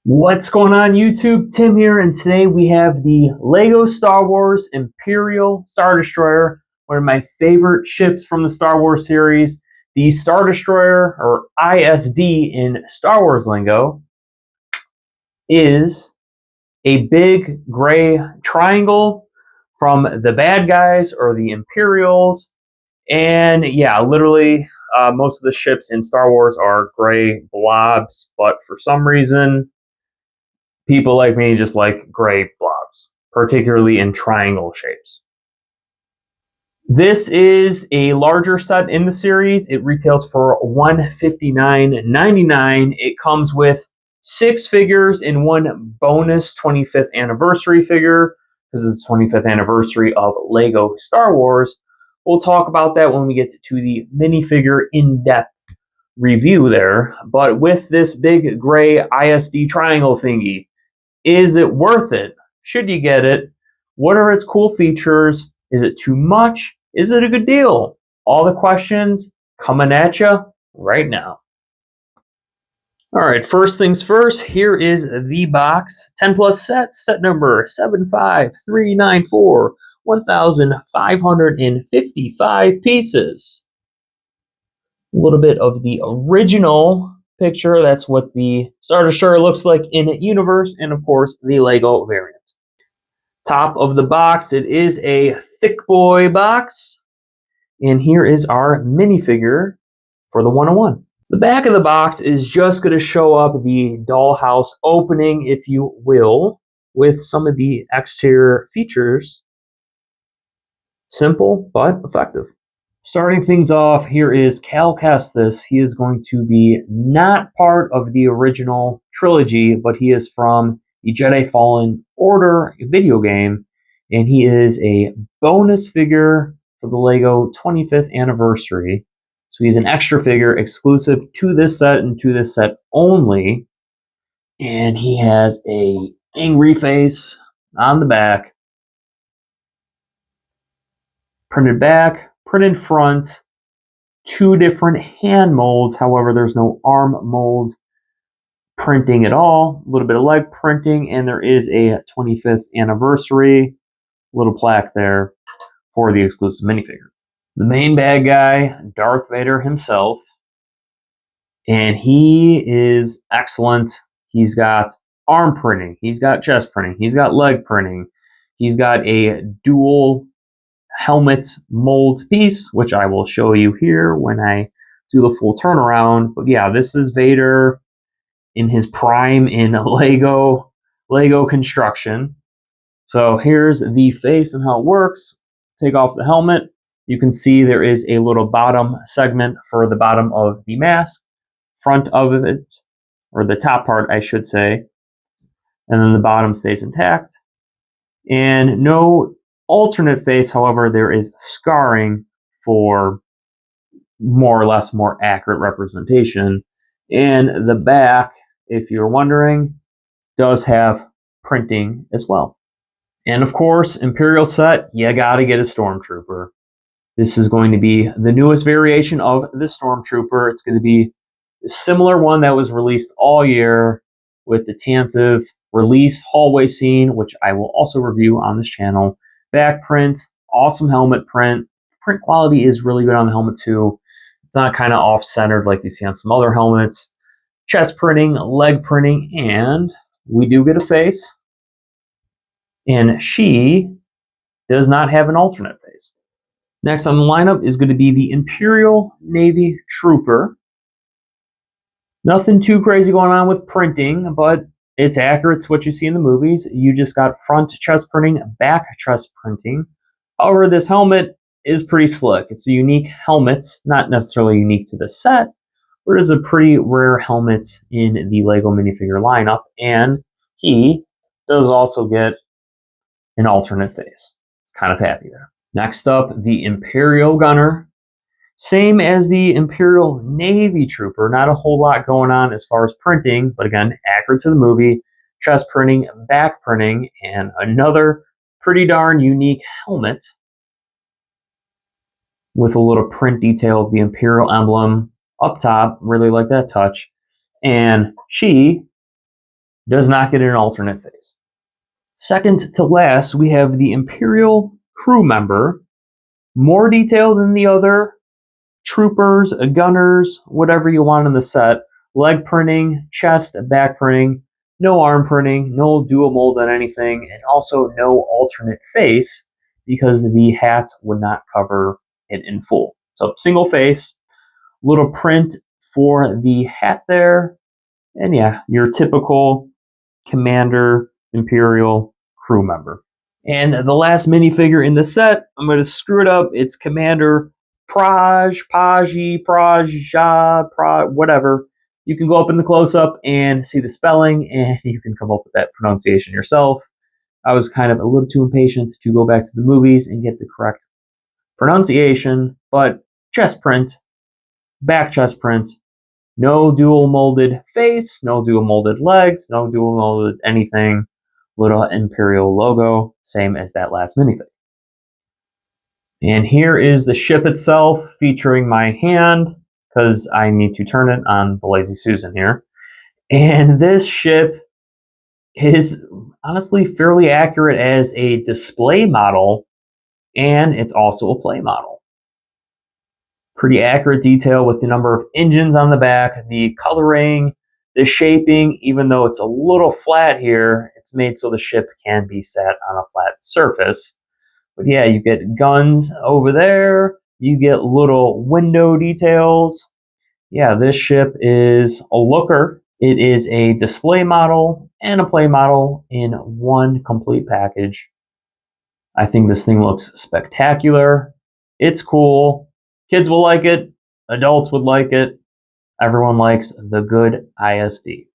What's going on YouTube? Tim here, and today we have the LEGO Star Wars Imperial Star Destroyer, one of my favorite ships from the Star Wars series. The Star Destroyer, or ISD in Star Wars lingo, is a big gray triangle from the bad guys, or the Imperials. And yeah, literally, most of the ships in Star Wars are gray blobs, but for some reason, people like me just like gray blobs, particularly in triangle shapes. This is a larger set in the series. It retails for $159.99. It comes with 6 figures and 1 bonus 25th anniversary figure because it's the 25th anniversary of LEGO Star Wars. We'll talk about that when we get to the minifigure in-depth review there. But with this big gray ISD triangle thingy, is it worth it? Should you get it? What are its cool features? Is it too much? Is it a good deal? All the questions coming at you right now. All right, first things first, here is the box. 10 plus sets, set number 75394, 1,555 pieces. A little bit of the original picture. That's what the Star Destroyer looks like in universe, and of course the LEGO variant. Top of the box, it is a thick boy box, and here is our minifigure for the 101. The back of the box is just going to show up the dollhouse opening, if you will, with some of the exterior features. Simple but effective. Starting things off, here is Cal Kestis. He is going to be not part of the original trilogy, but he is from the Jedi Fallen Order video game, and he is a bonus figure for the LEGO 25th anniversary. So he's an extra figure exclusive to this set and to this set only. And he has a angry face on the back, printed back, printed front, 2 different hand molds. However, there's no arm mold printing at all. A little bit of leg printing, and there is a 25th anniversary little plaque there for the exclusive minifigure. The main bad guy, Darth Vader himself, and he is excellent. He's got arm printing, he's got chest printing, he's got leg printing, he's got a dual helmet mold piece, which I will show you here when I do the full turnaround. But yeah, this is Vader in his prime in Lego construction. So here's the face and how it works. Take off the helmet. You can see there is a little bottom segment for the bottom of the mask, front of it, or the top part, I should say, and then the bottom stays intact. And no alternate face, however, there is scarring for more or less more accurate representation. And the back, if you're wondering, does have printing as well. And of course, Imperial set, you gotta get a Stormtrooper. This is going to be the newest variation of the Stormtrooper. It's going to be a similar one that was released all year with the Tantive release hallway scene, which I will also review on this channel. Back print, awesome helmet print. Print quality is really good on the helmet too. It's not kind of off-centered like you see on some other helmets. Chest printing, leg printing, and we do get a face. And she does not have an alternate face. Next on the lineup is going to be the Imperial Navy Trooper. Nothing too crazy going on with printing, but it's accurate to what you see in the movies. You just got front chest printing, back chest printing. However, this helmet is pretty slick. It's a unique helmet, not necessarily unique to the set, but it is a pretty rare helmet in the LEGO minifigure lineup, and he does also get an alternate face. It's kind of happy there. Next up, the Imperial Gunner. Same as the Imperial Navy Trooper. Not a whole lot going on as far as printing, but again, accurate to the movie. Chest printing, back printing, and another pretty darn unique helmet with a little print detail of the Imperial emblem up top. Really like that touch. And she Does not get an alternate face. Second to last, we have the Imperial crew member. More detail than the other troopers, gunners, whatever you want in the set. Leg printing, chest, back printing, no arm printing, no dual mold on anything, and also no alternate face because the hat would not cover it in full. So single face, little print for the hat there, and yeah, your typical Commander Imperial crew member. And the last minifigure in the set, I'm going to screw it up. It's Commander whatever. You can go up in the close-up and see the spelling, and you can come up with that pronunciation yourself. I was kind of a little too impatient to go back to the movies and get the correct pronunciation, but chest print, back chest print, no dual molded face, no dual molded legs, no dual molded anything. Little Imperial logo, same as that last minifig. And here is the ship itself featuring my hand because I need to turn it on the Lazy Susan here. And this ship is honestly fairly accurate as a display model, and it's also a play model. Pretty accurate detail with the number of engines on the back, the coloring, the shaping, even though it's a little flat here, it's made so the ship can be sat on a flat surface. But yeah, you get guns over there, you get little window details. Yeah, this ship is a looker. It is a display model and a play model in one complete package. I think this thing looks spectacular. It's cool. Kids will like it. Adults would like it. Everyone likes the good ISD.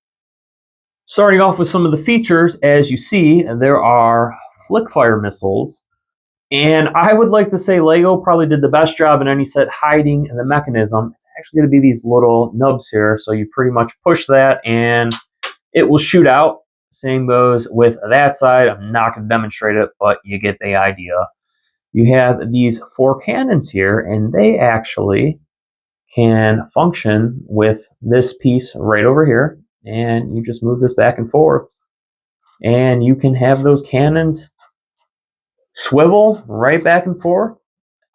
Starting off with some of the features, as you see, there are flick fire missiles. And I would like to say Lego probably did the best job in any set hiding the mechanism. It's actually going to be these little nubs here. So you pretty much push that and it will shoot out. Same goes with that side. I'm not going to demonstrate it, but you get the idea. You have these 4 cannons here, and they actually can function with this piece right over here. And you just move this back and forth. And you can have those cannons swivel right back and forth.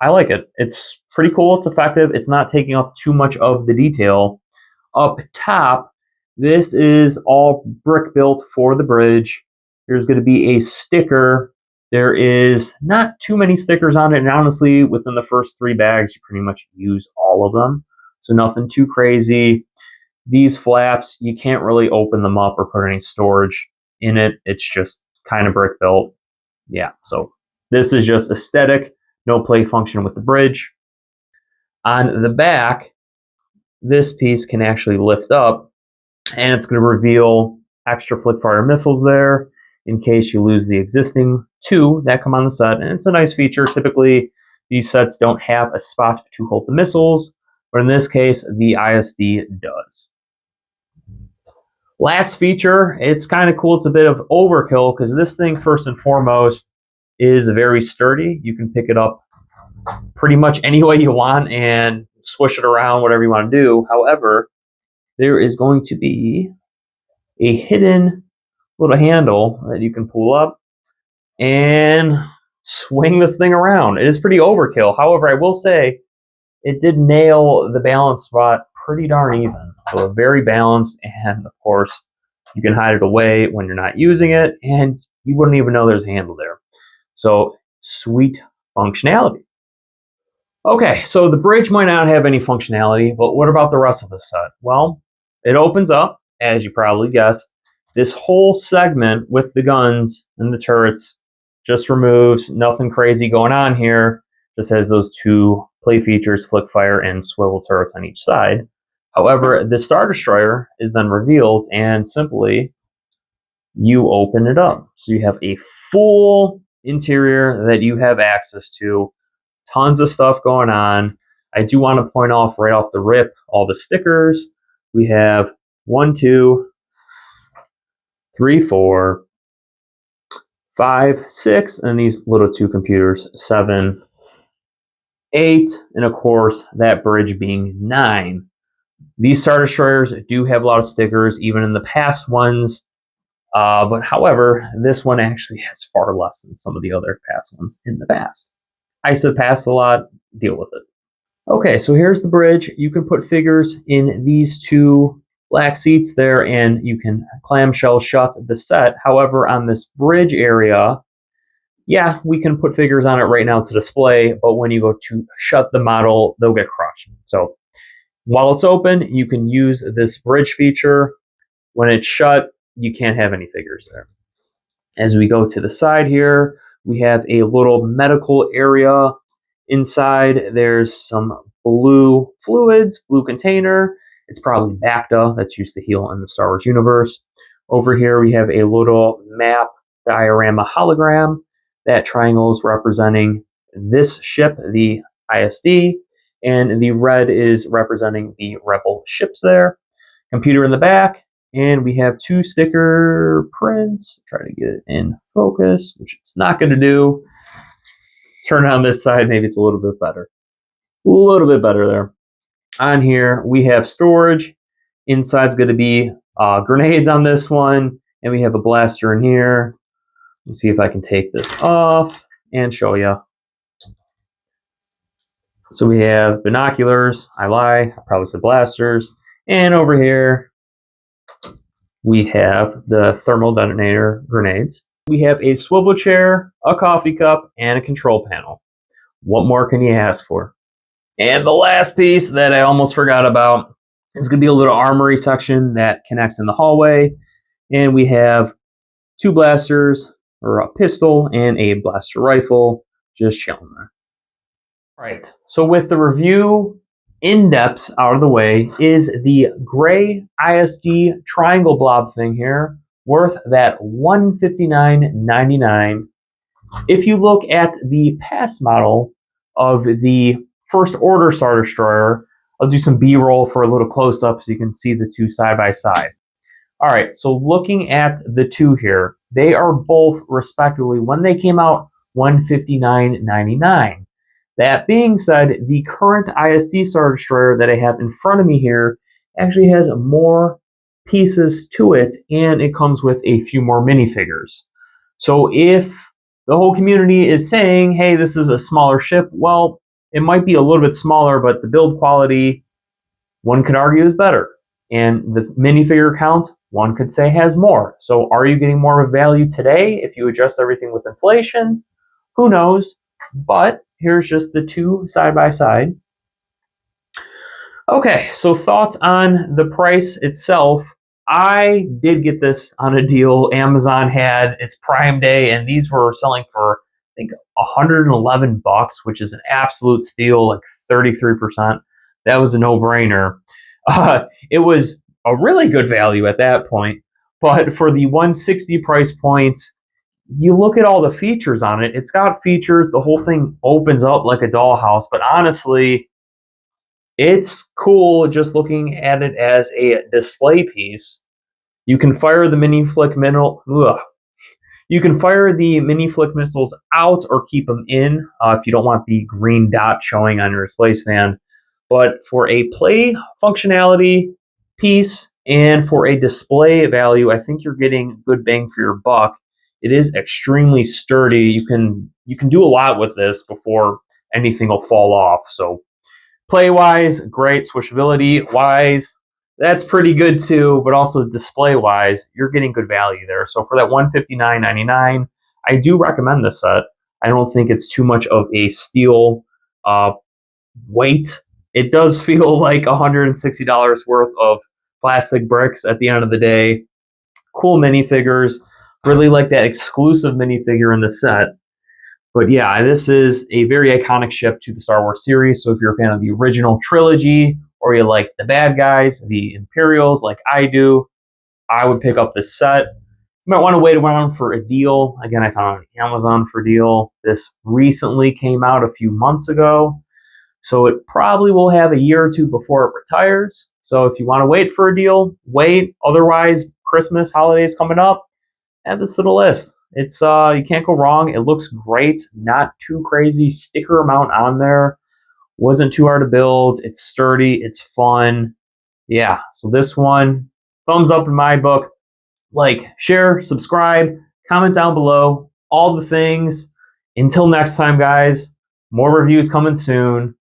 I like it. It's pretty cool. It's effective. It's not taking up too much of the detail. Up top, this is all brick built for the bridge. There's going to be a sticker. There is not too many stickers on it, and honestly, within the first 3 bags, you pretty much use all of them. So nothing too crazy. These flaps, you can't really open them up or put any storage in it. It's just kind of brick built. Yeah, so this is just aesthetic, no play function with the bridge. On the back, this piece can actually lift up, and it's going to reveal extra flick fire missiles there in case you lose the existing 2 that come on the set. And it's a nice feature. Typically, these sets don't have a spot to hold the missiles, but in this case, the ISD does. Last feature, it's kind of cool. It's a bit of overkill because this thing, first and foremost, is very sturdy. You can pick it up pretty much any way you want and swish it around, whatever you want to do. However, there is going to be a hidden little handle that you can pull up and swing this thing around. It is pretty overkill. However, I will say it did nail the balance spot pretty darn even. So very balanced, and of course, you can hide it away when you're not using it, and you wouldn't even know there's a handle there. So sweet functionality. Okay, so the bridge might not have any functionality, but what about the rest of the set? Well, it opens up, as you probably guessed. This whole segment with the guns and the turrets just removes. Nothing crazy going on here. Just has those 2 play features, flick fire and swivel turrets on each side. However, the Star Destroyer is then revealed, and simply you open it up. So you have a full interior that you have access to. Tons of stuff going on. I do want to point off right off the rip all the stickers. We have 1, 2, 3, 4, 5, 6, and these little 2 computers, 7, 8, and of course that bridge being 9. These Star Destroyers do have a lot of stickers. Even in the past ones, But however, this one actually has far less than some of the other past ones in the past. I said pass a lot, deal with it. Okay, so here's the bridge. You can put figures in these two black seats there, and you can clamshell shut the set. However, on this bridge area, yeah, we can put figures on it right now to display, but when you go to shut the model, they'll get crushed. So while it's open, you can use this bridge feature. When it's shut, you can't have any figures there. As we go to the side here, we have a little medical area. Inside, there's some blue fluids, blue container. It's probably Bacta that's used to heal in the Star Wars universe. Over here, we have a little map diorama hologram. That triangle is representing this ship, the ISD, and the red is representing the Rebel ships there. Computer in the back, and we have two sticker prints. Try to get it in focus, which it's not going to do. Turn on this side, maybe it's a little bit better. A little bit better there. On here, we have storage. Inside's going to be grenades on this one, and we have a blaster in here. Let's see if I can take this off and show you. So we have binoculars. I lie. I probably said blasters. And over here, we have the thermal detonator grenades. We have a swivel chair, a coffee cup, and a control panel. What more can you ask for? And the last piece that I almost forgot about is going to be a little armory section that connects in the hallway. And we have two blasters, or a pistol, and a blaster rifle just chilling there. All right, so with the review in-depths out of the way, is the gray ISD triangle blob thing here worth that $159.99? If you look at the past model of the First Order Star Destroyer, I'll do some B-roll for a little close-up so you can see the two side by side. All right, so looking at the two here, they are both respectively, when they came out, $159.99. That being said, the current ISD Star Destroyer that I have in front of me here actually has more pieces to it, and it comes with a few more minifigures. So if the whole community is saying, hey, this is a smaller ship, well, it might be a little bit smaller, but the build quality, one could argue, is better. And the minifigure count, one could say, has more. So are you getting more of a value today if you adjust everything with inflation? Who knows? But here's just the two side by side. Okay, so thoughts on the price itself. I did get this on a deal. Amazon had its Prime Day, and these were selling for, I think, $111, which is an absolute steal, like 33%. That was a no-brainer. It was a really good value at that point, but for the $160 price point, you look at all the features on it. It's got features. The whole thing opens up like a dollhouse, but honestly, it's cool just looking at it as a display piece. You can fire the mini flick middle. You can fire the mini flick missiles out or keep them in if you don't want the green dot showing on your display stand. But for a play functionality piece and for a display value, I think you're getting good bang for your buck. It is extremely sturdy. You can do a lot with this before anything will fall off. So play-wise, great. Swishability-wise, that's pretty good too. But also display-wise, you're getting good value there. So for that $159.99, I do recommend this set. I don't think it's too much of a steal weight. It does feel like $160 worth of plastic bricks at the end of the day. Cool minifigures. Really like that exclusive minifigure in the set. But yeah, this is a very iconic ship to the Star Wars series. So if you're a fan of the original trilogy, or you like the bad guys, the Imperials, like I do, I would pick up this set. You might want to wait around for a deal. Again, I found it on Amazon for a deal. This recently came out a few months ago, so it probably will have a year or two before it retires. So if you want to wait for a deal, wait. Otherwise, Christmas, holidays coming up, add this to the list. It's you can't go wrong. It looks great. Not too crazy sticker amount on there. Wasn't too hard to build. It's sturdy. It's fun. Yeah. So this one, thumbs up in my book. like, share, subscribe, comment down below, all the things. Until next time, guys, more reviews coming soon.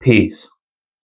Peace.